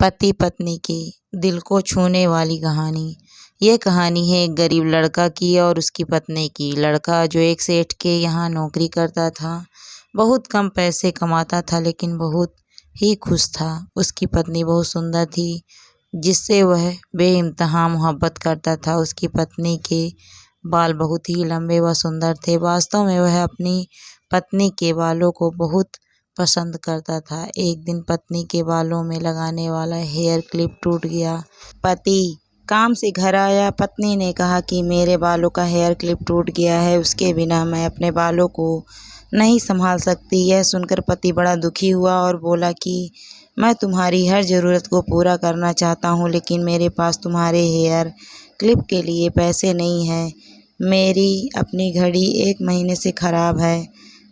पति पत्नी की दिल को छूने वाली कहानी। ये कहानी है एक गरीब लड़का की और उसकी पत्नी की। लड़का जो एक सेठ के यहाँ नौकरी करता था, बहुत कम पैसे कमाता था लेकिन बहुत ही खुश था। उसकी पत्नी बहुत सुंदर थी जिससे वह बेइंतहा मोहब्बत करता था। उसकी पत्नी के बाल बहुत ही लंबे व सुंदर थे। वास्तव में वह अपनी पत्नी के बालों को बहुत पसंद करता था। एक दिन पत्नी के बालों में लगाने वाला हेयर क्लिप टूट गया। पति काम से घर आया। पत्नी ने कहा कि मेरे बालों का हेयर क्लिप टूट गया है, उसके बिना मैं अपने बालों को नहीं संभाल सकती। यह सुनकर पति बड़ा दुखी हुआ और बोला कि मैं तुम्हारी हर ज़रूरत को पूरा करना चाहता हूँ, लेकिन मेरे पास तुम्हारे हेयर क्लिप के लिए पैसे नहीं हैं। मेरी अपनी घड़ी 1 महीने से ख़राब है,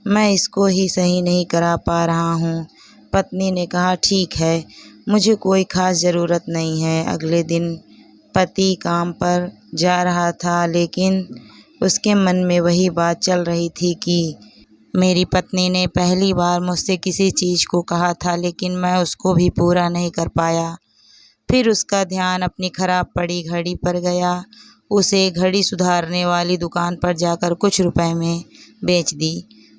मैं इसको ही सही नहीं करा पा रहा हूँ। पत्नी ने कहा ठीक है, मुझे कोई ख़ास ज़रूरत नहीं है। अगले दिन पति काम पर जा रहा था लेकिन उसके मन में वही बात चल रही थी कि मेरी पत्नी ने पहली बार मुझसे किसी चीज़ को कहा था लेकिन मैं उसको भी पूरा नहीं कर पाया। फिर उसका ध्यान अपनी ख़राब पड़ी घड़ी पर गया। उसे घड़ी सुधारने वाली दुकान पर जाकर कुछ रुपए में बेच दी।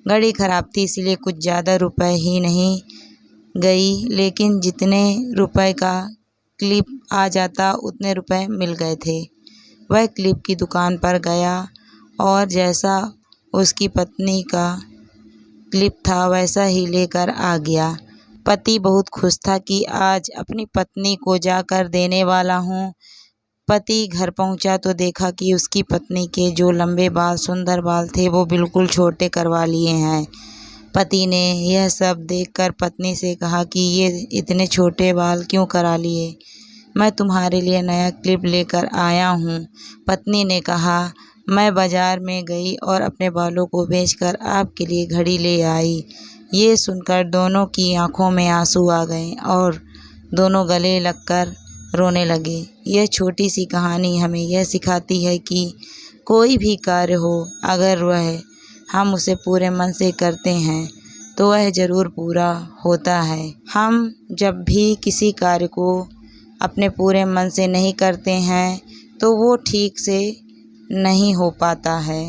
घड़ी ख़राब थी इसलिए कुछ ज़्यादा रुपए ही नहीं गई, लेकिन जितने रुपए का क्लिप आ जाता उतने रुपए मिल गए थे। वह क्लिप की दुकान पर गया और जैसा उसकी पत्नी का क्लिप था वैसा ही लेकर आ गया। पति बहुत खुश था कि आज अपनी पत्नी को जाकर देने वाला हूँ। पति घर पहुँचा तो देखा कि उसकी पत्नी के जो लंबे बाल सुंदर बाल थे वो बिल्कुल छोटे करवा लिए हैं। पति ने यह सब देखकर पत्नी से कहा कि ये इतने छोटे बाल क्यों करा लिए? मैं तुम्हारे लिए नया क्लिप लेकर आया हूँ। पत्नी ने कहा मैं बाज़ार में गई और अपने बालों को बेचकर आपके लिए घड़ी ले आई। ये सुनकर दोनों की आंखों में आंसू आ गए और दोनों गले लगकर रोने लगे। यह छोटी सी कहानी हमें यह सिखाती है कि कोई भी कार्य हो, अगर वह हम उसे पूरे मन से करते हैं तो वह ज़रूर पूरा होता है। हम जब भी किसी कार्य को अपने पूरे मन से नहीं करते हैं तो वो ठीक से नहीं हो पाता है।